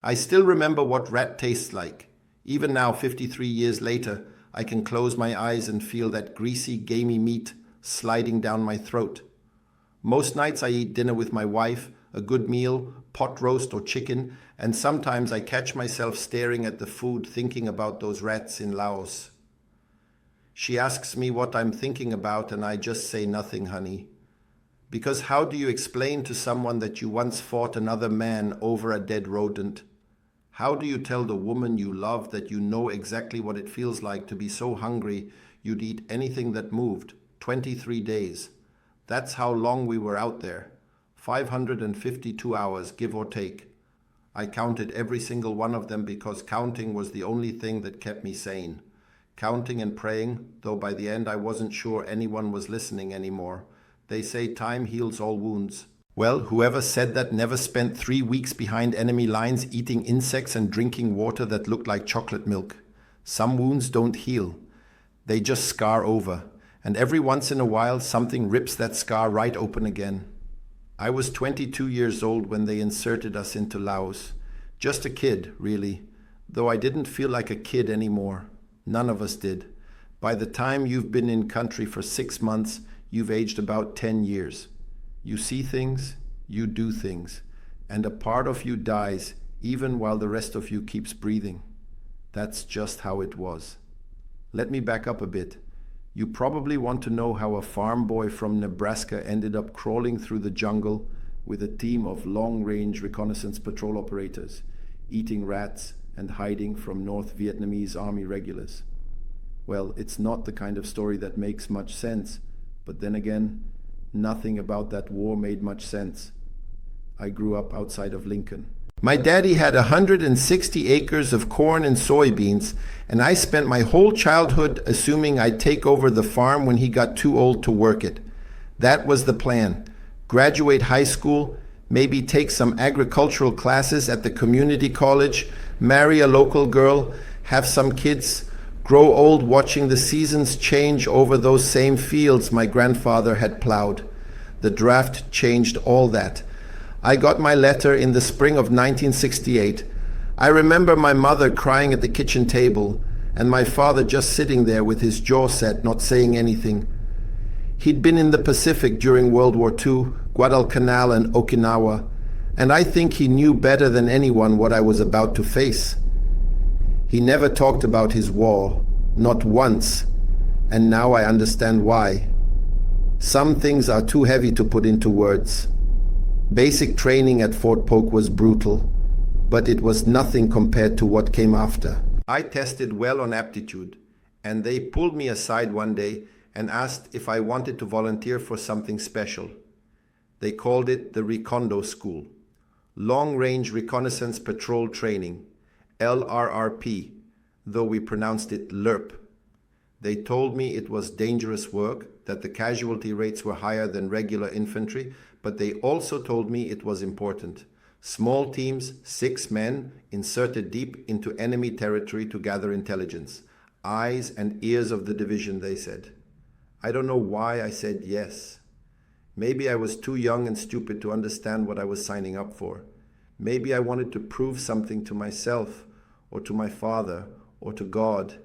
I still remember what rat tastes like. Even now, 53 years later, I can close my eyes and feel that greasy, gamey meat sliding down my throat. Most nights I eat dinner with my wife, a good meal, pot roast or chicken, and sometimes I catch myself staring at the food thinking about those rats in Laos. She asks me what I'm thinking about and I just say nothing, honey. Because how do you explain to someone that you once fought another man over a dead rodent? How do you tell the woman you love that you know exactly what it feels like to be so hungry you'd eat anything that moved? 23 days. That's how long we were out there. 552 hours, give or take. I counted every single one of them because counting was the only thing that kept me sane. Counting and praying, though by the end I wasn't sure anyone was listening anymore. They say time heals all wounds. Well, whoever said that never spent 3 weeks behind enemy lines eating insects and drinking water that looked like chocolate milk. Some wounds don't heal. They just scar over. And every once in a while, something rips that scar right open again. I was 22 years old when they inserted us into Laos. Just a kid, really. Though I didn't feel like a kid anymore. None of us did. By the time you've been in country for 6 months, you've aged about 10 years. You see things, you do things, and a part of you dies even while the rest of you keeps breathing. That's just how it was. Let me back up a bit. You probably want to know how a farm boy from Nebraska ended up crawling through the jungle with a team of long-range reconnaissance patrol operators, eating rats and hiding from North Vietnamese army regulars. Well, it's not the kind of story that makes much sense, but then again, nothing about that war made much sense. I grew up outside of Lincoln. My daddy had 160 acres of corn and soybeans, and I spent my whole childhood assuming I'd take over the farm when he got too old to work it. That was the plan. Graduate high school, maybe take some agricultural classes at the community college, marry a local girl, have some kids, grow old watching the seasons change over those same fields my grandfather had plowed. The draft changed all that. I got my letter in the spring of 1968. I remember my mother crying at the kitchen table and my father just sitting there with his jaw set, not saying anything. He'd been in the Pacific during World War II, Guadalcanal and Okinawa, and I think he knew better than anyone what I was about to face. He never talked about his war, not once, and now I understand why. Some things are too heavy to put into words. Basic training at Fort Polk was brutal, but it was nothing compared to what came after. I tested well on aptitude, and they pulled me aside one day and asked if I wanted to volunteer for something special. They called it the Recondo School, Long Range Reconnaissance Patrol Training, LRRP, though we pronounced it LRRP. They told me it was dangerous work, that the casualty rates were higher than regular infantry, but they also told me it was important. Small teams, 6 men, inserted deep into enemy territory to gather intelligence. Eyes and ears of the division, they said. I don't know why I said yes. Maybe I was too young and stupid to understand what I was signing up for. Maybe I wanted to prove something to myself, or to my father, or to God.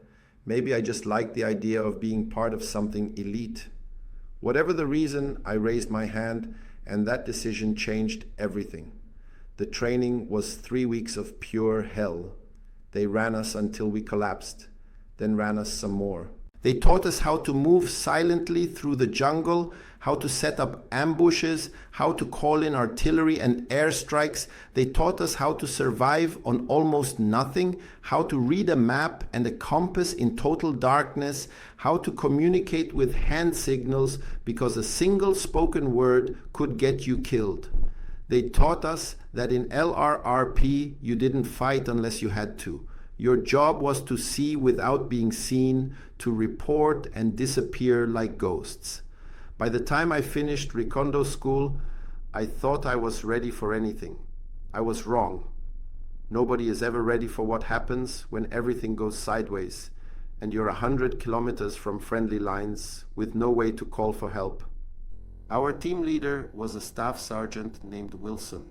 Maybe I just liked the idea of being part of something elite. Whatever the reason, I raised my hand, and that decision changed everything. The training was 3 weeks of pure hell. They ran us until we collapsed, then ran us some more. They taught us how to move silently through the jungle, how to set up ambushes, how to call in artillery and airstrikes. They taught us how to survive on almost nothing, how to read a map and a compass in total darkness, how to communicate with hand signals because a single spoken word could get you killed. They taught us that in LRRP you didn't fight unless you had to. Your job was to see without being seen, to report and disappear like ghosts. By the time I finished Recondo school, I thought I was ready for anything. I was wrong. Nobody is ever ready for what happens when everything goes sideways and you're 100 kilometers from friendly lines with no way to call for help. Our team leader was a staff sergeant named Wilson.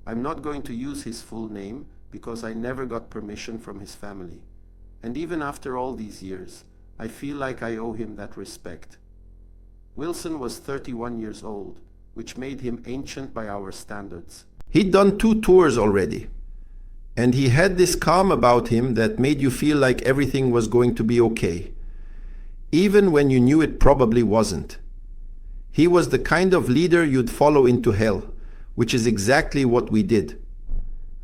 I'm not going to use his full name because I never got permission from his family. And even after all these years, I feel like I owe him that respect. Wilson was 31 years old, which made him ancient by our standards. He'd done 2 tours already, and he had this calm about him that made you feel like everything was going to be okay, even when you knew it probably wasn't. He was the kind of leader you'd follow into hell, which is exactly what we did.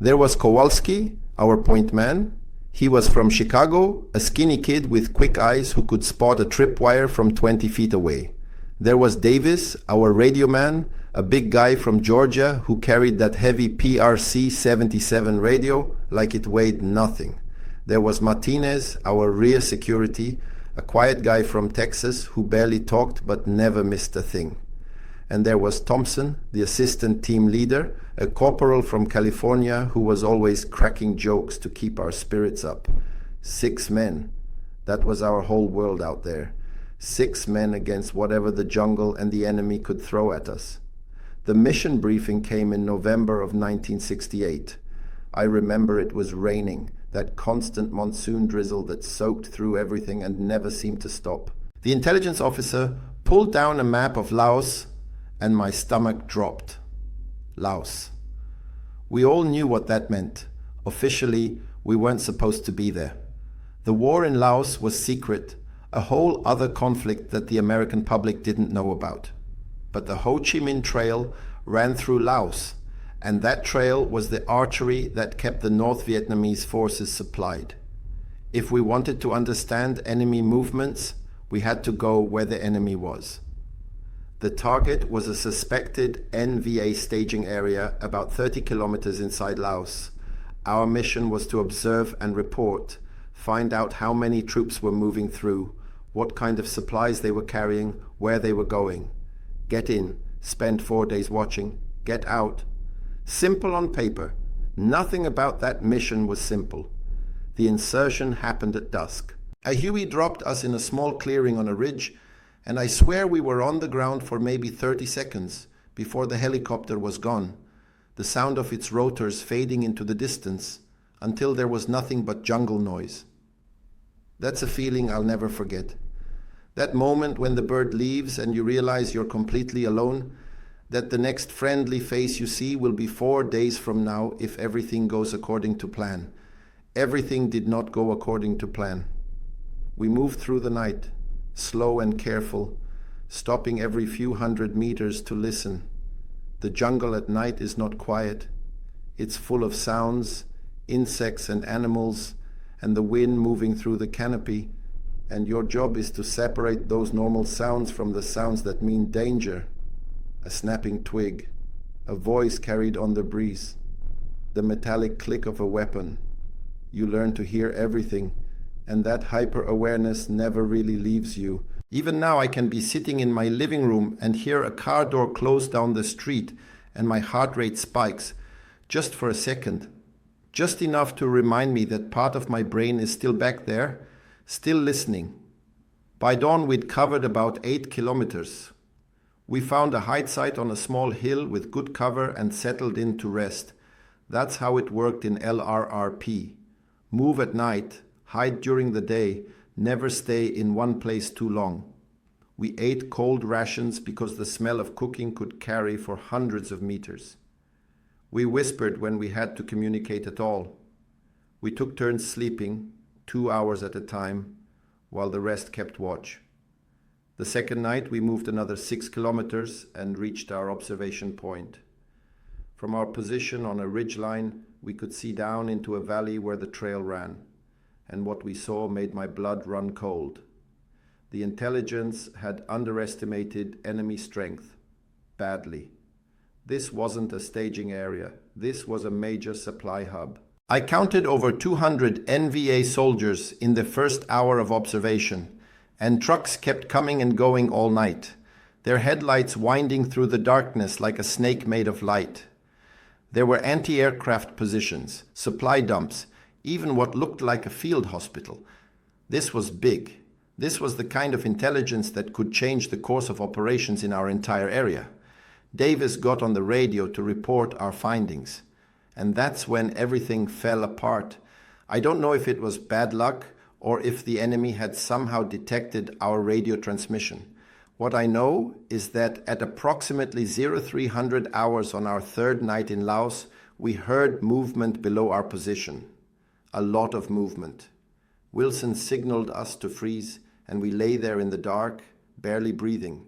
There was Kowalski, our point man. He was from Chicago, a skinny kid with quick eyes who could spot a tripwire from 20 feet away. There was Davis, our radio man, a big guy from Georgia who carried that heavy PRC-77 radio like it weighed nothing. There was Martinez, our rear security, a quiet guy from Texas who barely talked but never missed a thing. And there was Thompson, the assistant team leader, a corporal from California who was always cracking jokes to keep our spirits up. 6 men. That was our whole world out there. 6 men against whatever the jungle and the enemy could throw at us. The mission briefing came in November of 1968. I remember it was raining, that constant monsoon drizzle that soaked through everything and never seemed to stop. The intelligence officer pulled down a map of Laos, and my stomach dropped. Laos. We all knew what that meant. Officially, we weren't supposed to be there. The war in Laos was secret, a whole other conflict that the American public didn't know about. But the Ho Chi Minh Trail ran through Laos, and that trail was the artery that kept the North Vietnamese forces supplied. If we wanted to understand enemy movements, we had to go where the enemy was. The target was a suspected NVA staging area about 30 kilometers inside Laos. Our mission was to observe and report, find out how many troops were moving through, what kind of supplies they were carrying, where they were going. Get in, spend 4 days watching, get out. Simple on paper. Nothing about that mission was simple. The insertion happened at dusk. A Huey dropped us in a small clearing on a ridge, and I swear we were on the ground for maybe 30 seconds before the helicopter was gone, the sound of its rotors fading into the distance until there was nothing but jungle noise. That's a feeling I'll never forget. That moment when the bird leaves and you realize you're completely alone, that the next friendly face you see will be 4 days from now if everything goes according to plan. Everything did not go according to plan. We moved through the night, slow and careful, stopping every few hundred meters to listen. The jungle at night is not quiet. It's full of sounds, insects and animals, and the wind moving through the canopy, and your job is to separate those normal sounds from the sounds that mean danger. A snapping twig, a voice carried on the breeze, the metallic click of a weapon. You learn to hear everything, and that hyper-awareness never really leaves you. Even now I can be sitting in my living room and hear a car door close down the street, and my heart rate spikes, just for a second. Just enough to remind me that part of my brain is still back there, still listening. By dawn we'd covered about 8 kilometers. We found a hide site on a small hill with good cover and settled in to rest. That's how it worked in LRRP. Move at night, hide during the day, never stay in one place too long. We ate cold rations because the smell of cooking could carry for hundreds of meters. We whispered when we had to communicate at all. We took turns sleeping, 2 hours at a time, while the rest kept watch. The second night we moved another 6 kilometers and reached our observation point. From our position on a ridgeline, we could see down into a valley where the trail ran, and what we saw made my blood run cold. The intelligence had underestimated enemy strength, badly. This wasn't a staging area. This was a major supply hub. I counted over 200 NVA soldiers in the first hour of observation, and trucks kept coming and going all night, their headlights winding through the darkness like a snake made of light. There were anti-aircraft positions, supply dumps, even what looked like a field hospital. This was big. This was the kind of intelligence that could change the course of operations in our entire area. Davis got on the radio to report our findings. And that's when everything fell apart. I don't know if it was bad luck or if the enemy had somehow detected our radio transmission. What I know is that at approximately 0300 hours on our third night in Laos, we heard movement below our position. A lot of movement. Wilson signaled us to freeze, and we lay there in the dark, barely breathing,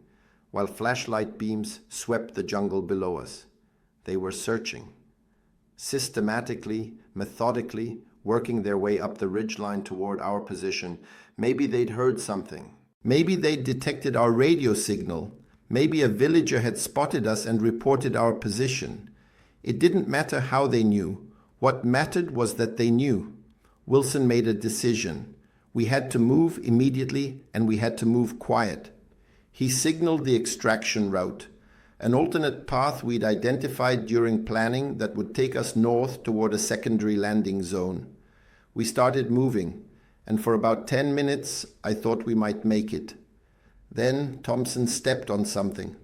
while flashlight beams swept the jungle below us. They were searching. Systematically, methodically, working their way up the ridgeline toward our position. Maybe they'd heard something. Maybe they'd detected our radio signal. Maybe a villager had spotted us and reported our position. It didn't matter how they knew. What mattered was that they knew. Wilson made a decision. We had to move immediately, and we had to move quiet. He signaled the extraction route, an alternate path we'd identified during planning that would take us north toward a secondary landing zone. We started moving, and for about 10 minutes I thought we might make it. Then Thompson stepped on something.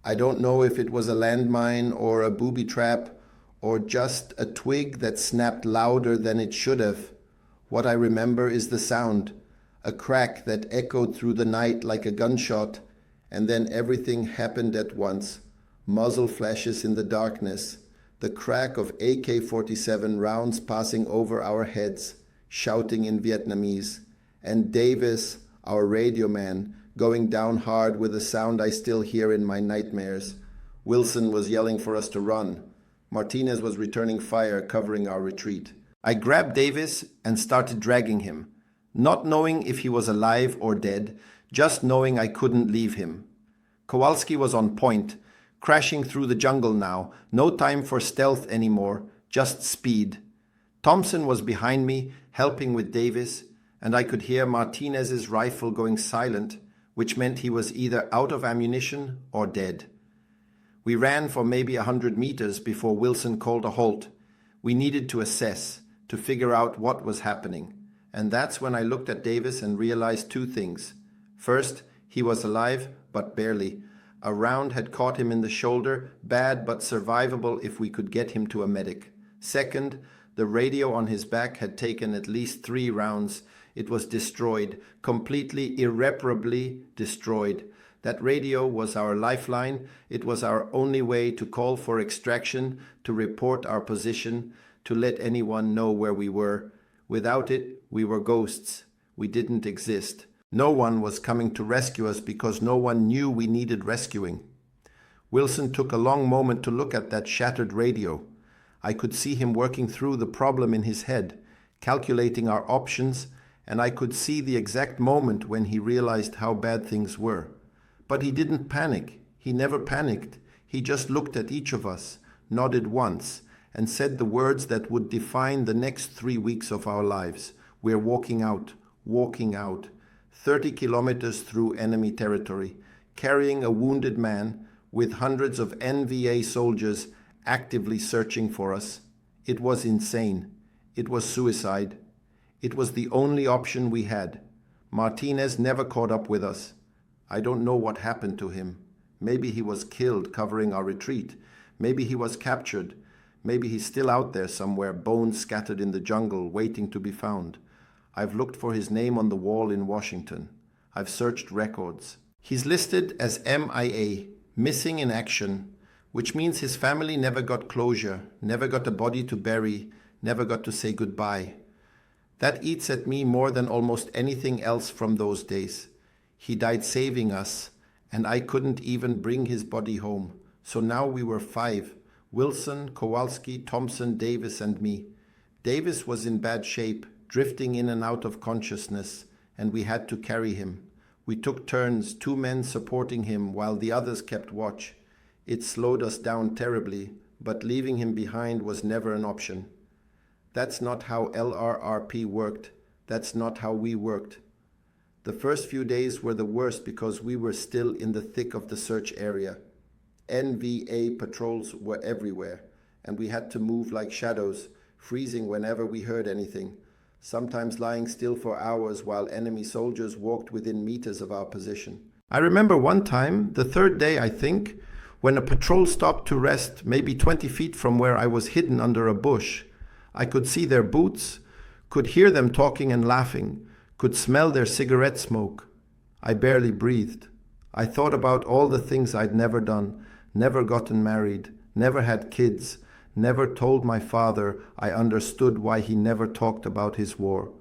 I don't know if it was a landmine or a booby trap or just a twig that snapped louder than it should have. What I remember is the sound, a crack that echoed through the night like a gunshot, and then everything happened at once. Muzzle flashes in the darkness, the crack of AK-47 rounds passing over our heads, shouting in Vietnamese, and Davis, our radio man, going down hard with a sound I still hear in my nightmares. Wilson was yelling for us to run. Martinez was returning fire, covering our retreat. I grabbed Davis and started dragging him, not knowing if he was alive or dead, just knowing I couldn't leave him. Kowalski was on point, crashing through the jungle now, no time for stealth anymore, just speed. Thompson was behind me, helping with Davis, and I could hear Martinez's rifle going silent, which meant he was either out of ammunition or dead. We ran for maybe 100 meters before Wilson called a halt. We needed to assess, to figure out what was happening. And that's when I looked at Davis and realized two things. First, he was alive, but barely. A round had caught him in the shoulder, bad but survivable if we could get him to a medic. Second, the radio on his back had taken at least 3 rounds. It was destroyed, completely, irreparably destroyed. That radio was our lifeline. It was our only way to call for extraction, to report our position, to let anyone know where we were. Without it, we were ghosts. We didn't exist. No one was coming to rescue us because no one knew we needed rescuing. Wilson took a long moment to look at that shattered radio. I could see him working through the problem in his head, calculating our options, and I could see the exact moment when he realized how bad things were. But he didn't panic. He never panicked. He just looked at each of us, nodded once, and said the words that would define the next 3 weeks of our lives. We're walking out, 30 kilometers through enemy territory, carrying a wounded man with hundreds of NVA soldiers actively searching for us. It was insane. It was suicide. It was the only option we had. Martinez never caught up with us. I don't know what happened to him. Maybe he was killed covering our retreat. Maybe he was captured. Maybe he's still out there somewhere, bones scattered in the jungle, waiting to be found. I've looked for his name on the wall in Washington. I've searched records. He's listed as MIA, missing in action, which means his family never got closure, never got a body to bury, never got to say goodbye. That eats at me more than almost anything else from those days. He died saving us, and I couldn't even bring his body home. So now we were 5. Wilson, Kowalski, Thompson, Davis, and me. Davis was in bad shape, drifting in and out of consciousness, and we had to carry him. We took turns, 2 men supporting him while the others kept watch. It slowed us down terribly, but leaving him behind was never an option. That's not how LRRP worked. That's not how we worked. The first few days were the worst because we were still in the thick of the search area. NVA patrols were everywhere, and we had to move like shadows, freezing whenever we heard anything, sometimes lying still for hours while enemy soldiers walked within meters of our position. I remember one time, the 3rd day I think, When a patrol stopped to rest, maybe 20 feet from where I was hidden under a bush, I could see their boots, could hear them talking and laughing, could smell their cigarette smoke. I barely breathed. I thought about all the things I'd never done, never gotten married, never had kids, never told my father I understood why he never talked about his war.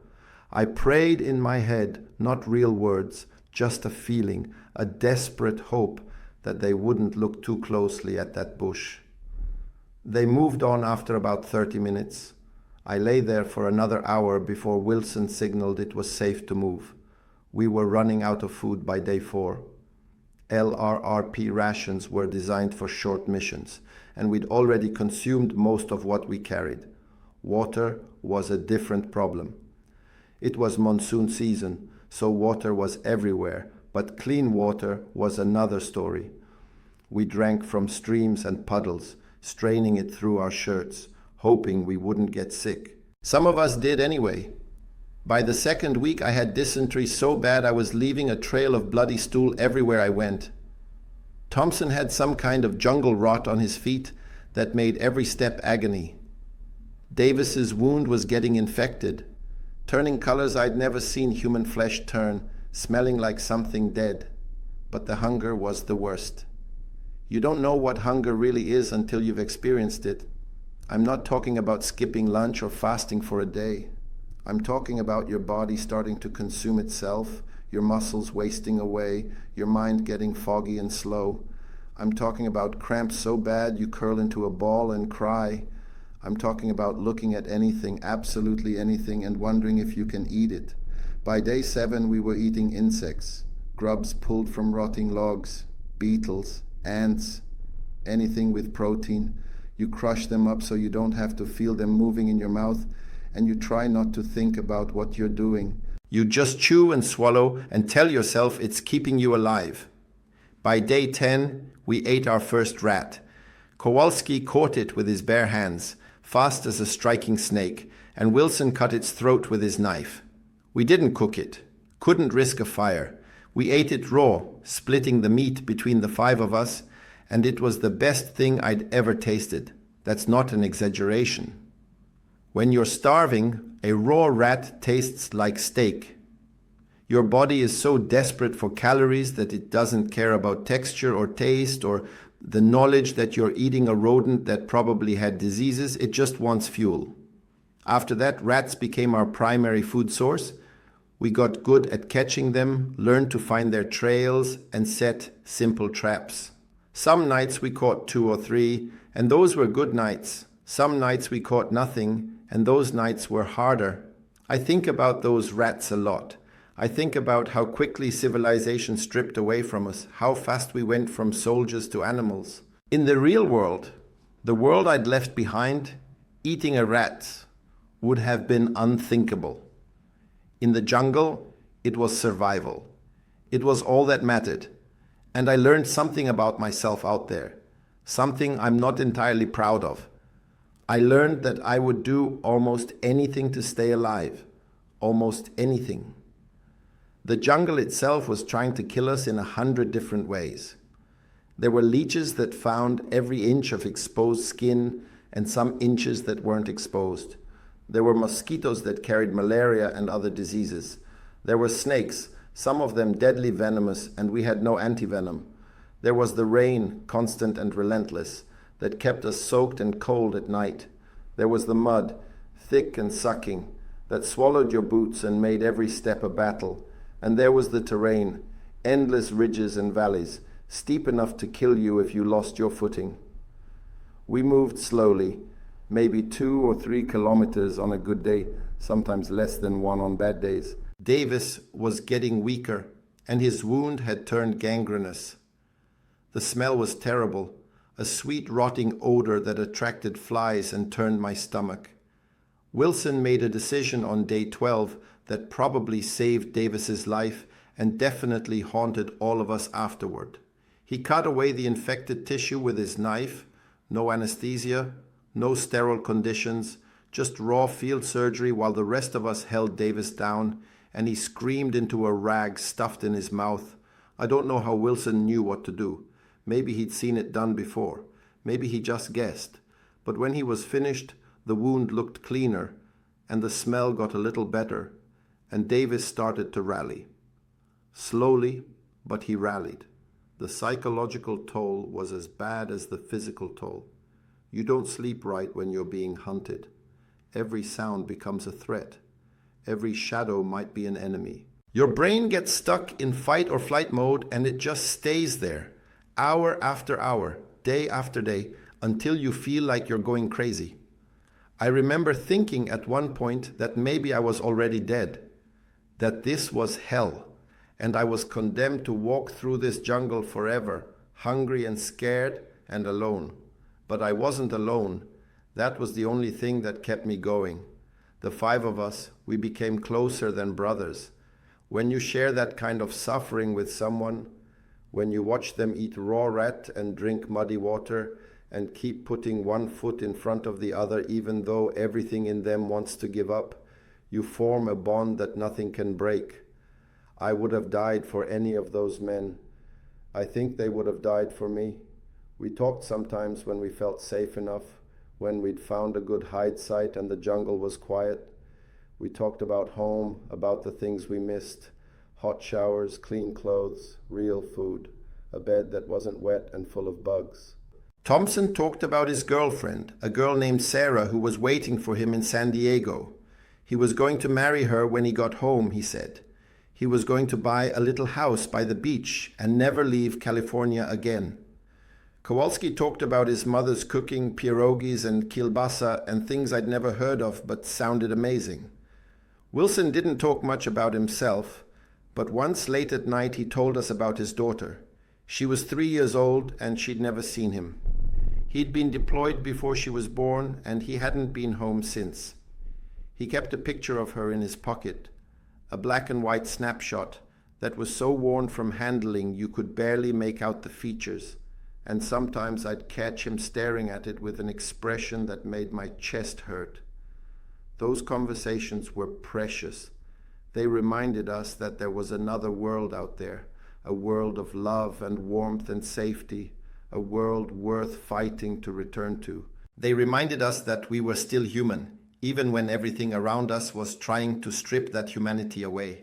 I prayed in my head, not real words, just a feeling, a desperate hope that they wouldn't look too closely at that bush. They moved on after about 30 minutes. I lay there for another hour before Wilson signaled it was safe to move. We were running out of food by day 4. LRRP rations were designed for short missions, and we'd already consumed most of what we carried. Water was a different problem. It was monsoon season, so water was everywhere, but clean water was another story. We drank from streams and puddles, straining it through our shirts, hoping we wouldn't get sick. Some of us did anyway. By the second week, I had dysentery so bad I was leaving a trail of bloody stool everywhere I went. Thompson had some kind of jungle rot on his feet that made every step agony. Davis's wound was getting infected, turning colors I'd never seen human flesh turn, smelling like something dead. But the hunger was the worst. You don't know what hunger really is until you've experienced it. I'm not talking about skipping lunch or fasting for a day. I'm talking about your body starting to consume itself, your muscles wasting away, your mind getting foggy and slow. I'm talking about cramps so bad you curl into a ball and cry. I'm talking about looking at anything, absolutely anything, and wondering if you can eat it. By day 7, we were eating insects, grubs pulled from rotting logs, beetles, ants, anything with protein. You crush them up so you don't have to feel them moving in your mouth, and you try not to think about what you're doing. You just chew and swallow and tell yourself it's keeping you alive. By day 10, we ate our first rat. Kowalski caught it with his bare hands, fast as a striking snake, and Wilson cut its throat with his knife. We didn't cook it, couldn't risk a fire. We ate it raw, splitting the meat between the 5 of us, and it was the best thing I'd ever tasted. That's not an exaggeration. When you're starving, a raw rat tastes like steak. Your body is so desperate for calories that it doesn't care about texture or taste or the knowledge that you're eating a rodent that probably had diseases. It just wants fuel. After that, rats became our primary food source. We got good at catching them, learned to find their trails, and set simple traps. Some nights we caught 2 or 3, and those were good nights. Some nights we caught nothing, and those nights were harder. I think about those rats a lot. I think about how quickly civilization stripped away from us, how fast we went from soldiers to animals. In the real world, the world I'd left behind, eating a rat would have been unthinkable. In the jungle, it was survival. It was all that mattered. And I learned something about myself out there, something I'm not entirely proud of. I learned that I would do almost anything to stay alive, almost anything. The jungle itself was trying to kill us in 100 different ways. There were leeches that found every inch of exposed skin and some inches that weren't exposed. There were mosquitoes that carried malaria and other diseases. There were snakes, some of them deadly venomous, and we had no antivenom. There was the rain, constant and relentless, that kept us soaked and cold at night. There was the mud, thick and sucking, that swallowed your boots and made every step a battle. And there was the terrain, endless ridges and valleys, steep enough to kill you if you lost your footing. We moved slowly, maybe 2 or 3 kilometers on a good day, sometimes less than 1 on bad days. Davis was getting weaker, and his wound had turned gangrenous. The smell was terrible, a sweet rotting odor that attracted flies and turned my stomach. Wilson made a decision on day 12 that probably saved Davis's life and definitely haunted all of us afterward. He cut away the infected tissue with his knife, no anesthesia, no sterile conditions, just raw field surgery while the rest of us held Davis down, and he screamed into a rag stuffed in his mouth. I don't know how Wilson knew what to do. Maybe he'd seen it done before. Maybe he just guessed. But when he was finished, the wound looked cleaner, and the smell got a little better, and Davis started to rally. Slowly, but he rallied. The psychological toll was as bad as the physical toll. You don't sleep right when you're being hunted. Every sound becomes a threat. Every shadow might be an enemy. Your brain gets stuck in fight or flight mode, and it just stays there, hour after hour, day after day, until you feel like you're going crazy. I remember thinking at one point that maybe I was already dead, that this was hell, and I was condemned to walk through this jungle forever, hungry and scared and alone. But I wasn't alone. That was the only thing that kept me going. The 5 of us, we became closer than brothers. When you share that kind of suffering with someone, when you watch them eat raw rat and drink muddy water and keep putting one foot in front of the other even though everything in them wants to give up, you form a bond that nothing can break. I would have died for any of those men. I think they would have died for me. We talked sometimes when we felt safe enough, when we'd found a good hide site and the jungle was quiet. We talked about home, about the things we missed, hot showers, clean clothes, real food, a bed that wasn't wet and full of bugs. Thompson talked about his girlfriend, a girl named Sarah who was waiting for him in San Diego. He was going to marry her when he got home, he said. He was going to buy a little house by the beach and never leave California again. Kowalski talked about his mother's cooking pierogies and kielbasa and things I'd never heard of but sounded amazing. Wilson didn't talk much about himself, but once late at night he told us about his daughter. She was 3 years old and she'd never seen him. He'd been deployed before she was born and he hadn't been home since. He kept a picture of her in his pocket, a black and white snapshot that was so worn from handling you could barely make out the features, and sometimes I'd catch him staring at it with an expression that made my chest hurt. Those conversations were precious. They reminded us that there was another world out there, a world of love and warmth and safety, a world worth fighting to return to. They reminded us that we were still human, even when everything around us was trying to strip that humanity away.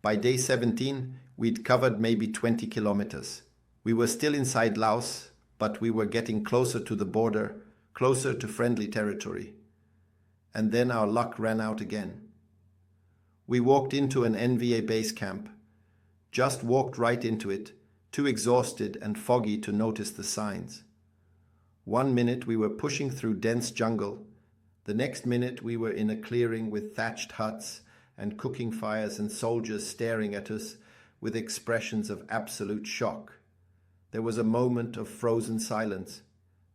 By day 17, we'd covered maybe 20 kilometers. We were still inside Laos, but we were getting closer to the border, closer to friendly territory. And then our luck ran out again. We walked into an NVA base camp. Just walked right into it, too exhausted and foggy to notice the signs. 1 minute we were pushing through dense jungle. The next minute we were in a clearing with thatched huts and cooking fires and soldiers staring at us with expressions of absolute shock. There was a moment of frozen silence,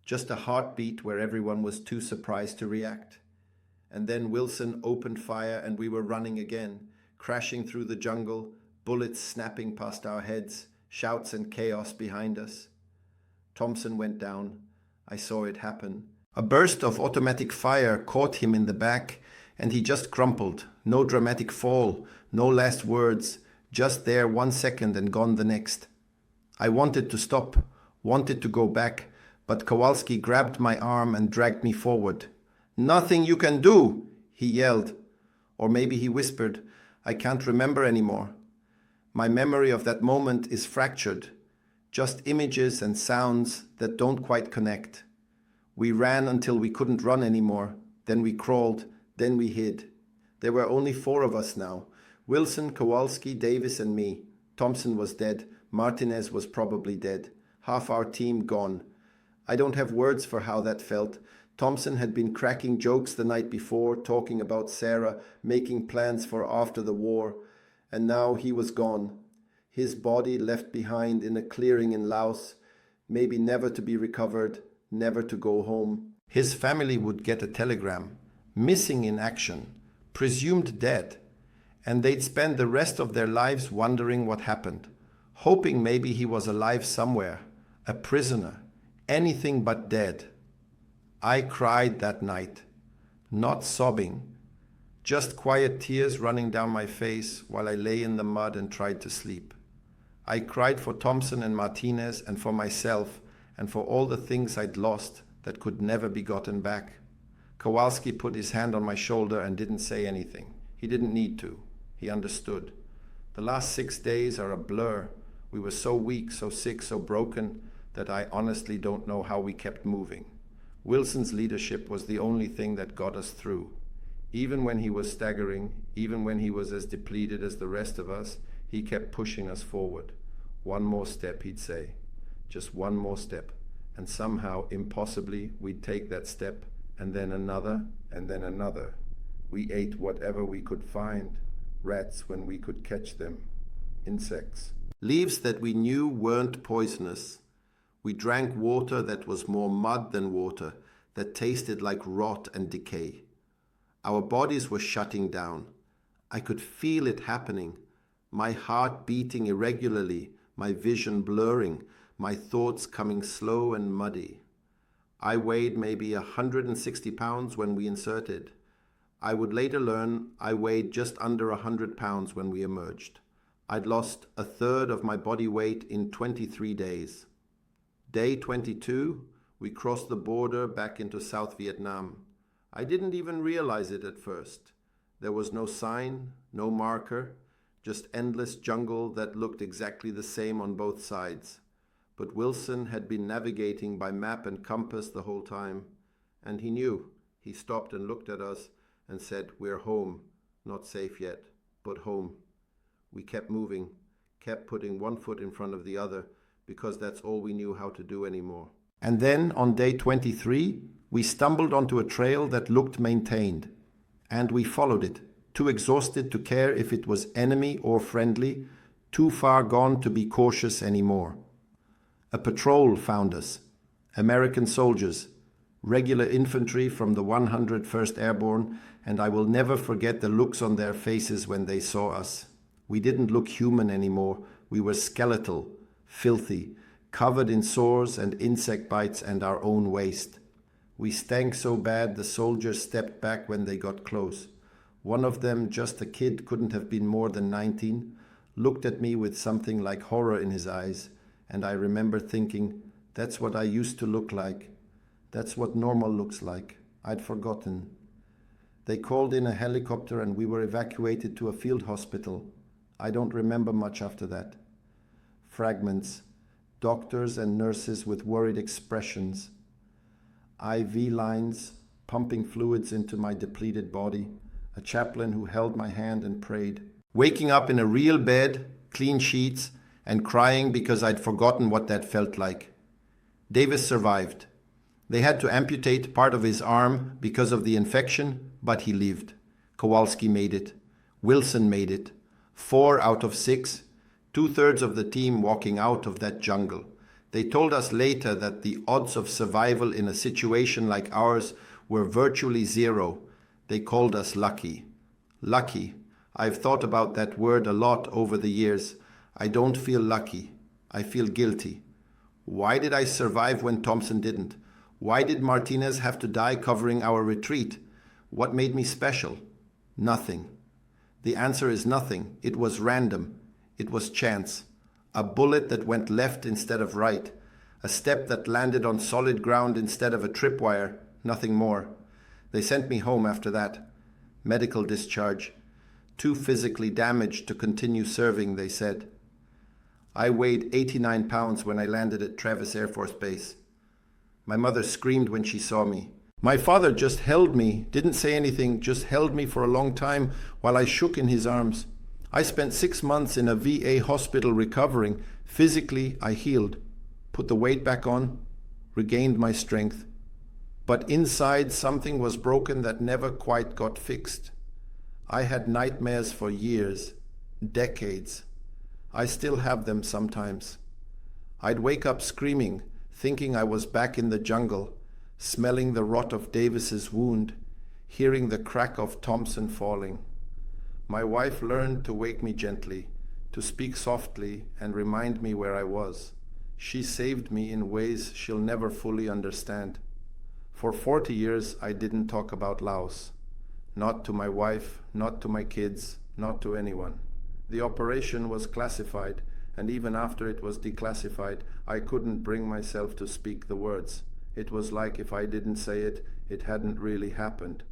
just a heartbeat where everyone was too surprised to react. And then Wilson opened fire and we were running again, crashing through the jungle, bullets snapping past our heads, shouts and chaos behind us. Thompson went down. I saw it happen. A burst of automatic fire caught him in the back and he just crumpled. No dramatic fall, no last words, just there 1 second and gone the next. I wanted to stop, wanted to go back, but Kowalski grabbed my arm and dragged me forward. "Nothing you can do," he yelled. Or maybe he whispered. I can't remember anymore. My memory of that moment is fractured, just images and sounds that don't quite connect. We ran until we couldn't run anymore. Then we crawled. Then we hid. There were only 4 of us now. Wilson, Kowalski, Davis, and me. Thompson was dead. Martinez was probably dead. Half our team gone. I don't have words for how that felt. Thompson had been cracking jokes the night before, talking about Sarah, making plans for after the war. And now he was gone. His body left behind in a clearing in Laos, maybe never to be recovered, never to go home. His family would get a telegram, missing in action, presumed dead, and they'd spend the rest of their lives wondering what happened, hoping maybe he was alive somewhere, a prisoner, anything but dead. I cried that night, not sobbing, just quiet tears running down my face while I lay in the mud and tried to sleep. I cried for Thompson and Martinez and for myself and for all the things I'd lost that could never be gotten back. Kowalski put his hand on my shoulder and didn't say anything. He didn't need to. He understood. The last 6 days are a blur. We were so weak, so sick, so broken that I honestly don't know how we kept moving. Wilson's leadership was the only thing that got us through. Even when he was staggering, even when he was as depleted as the rest of us, he kept pushing us forward. One more step, he'd say. Just one more step. And somehow, impossibly, we'd take that step, and then another, and then another. We ate whatever we could find. Rats when we could catch them. Insects. Leaves that we knew weren't poisonous. We drank water that was more mud than water, that tasted like rot and decay. Our bodies were shutting down. I could feel it happening. My heart beating irregularly, my vision blurring, my thoughts coming slow and muddy. I weighed maybe 160 pounds when we inserted. I would later learn I weighed just under 100 pounds when we emerged. I'd lost a third of my body weight in 23 days. Day 22, we crossed the border back into South Vietnam. I didn't even realize it at first. There was no sign, no marker, just endless jungle that looked exactly the same on both sides. But Wilson had been navigating by map and compass the whole time, and he knew. He stopped and looked at us and said, "We're home, not safe yet, but home." We kept moving, kept putting one foot in front of the other, because that's all we knew how to do anymore. And then, on day 23, we stumbled onto a trail that looked maintained, and we followed it, too exhausted to care if it was enemy or friendly, too far gone to be cautious anymore. A patrol found us, American soldiers, regular infantry from the 101st Airborne, and I will never forget the looks on their faces when they saw us. We didn't look human anymore. We were skeletal, filthy, covered in sores and insect bites and our own waste. We stank so bad the soldiers stepped back when they got close. One of them, just a kid, couldn't have been more than 19, looked at me with something like horror in his eyes, and I remember thinking, that's what I used to look like. That's what normal looks like. I'd forgotten. They called in a helicopter and we were evacuated to a field hospital. I don't remember much after that. Fragments, doctors and nurses with worried expressions, IV lines pumping fluids into my depleted body, a chaplain who held my hand and prayed. Waking up in a real bed, clean sheets, and crying because I'd forgotten what that felt like. Davis survived. They had to amputate part of his arm because of the infection, but he lived. Kowalski made it. Wilson made it. 4 out of 6, 2/3 of the team walking out of that jungle. They told us later that the odds of survival in a situation like ours were virtually zero. They called us lucky. Lucky. I've thought about that word a lot over the years. I don't feel lucky. I feel guilty. Why did I survive when Thompson didn't? Why did Martinez have to die covering our retreat? What made me special? Nothing. The answer is nothing. It was random. It was chance. A bullet that went left instead of right. A step that landed on solid ground instead of a tripwire. Nothing more. They sent me home after that. Medical discharge. Too physically damaged to continue serving, they said. I weighed 89 pounds when I landed at Travis Air Force Base. My mother screamed when she saw me. My father just held me, didn't say anything, just held me for a long time while I shook in his arms. I spent 6 months in a VA hospital recovering. Physically, I healed, put the weight back on, regained my strength. But inside, something was broken that never quite got fixed. I had nightmares for years, decades. I still have them sometimes. I'd wake up screaming, thinking I was back in the jungle, smelling the rot of Davis's wound, hearing the crack of Thompson falling. My wife learned to wake me gently, to speak softly and remind me where I was. She saved me in ways she'll never fully understand. For 40 years, I didn't talk about Laos. Not to my wife, not to my kids, not to anyone. The operation was classified, and even after it was declassified, I couldn't bring myself to speak the words. It was like if I didn't say it, it hadn't really happened.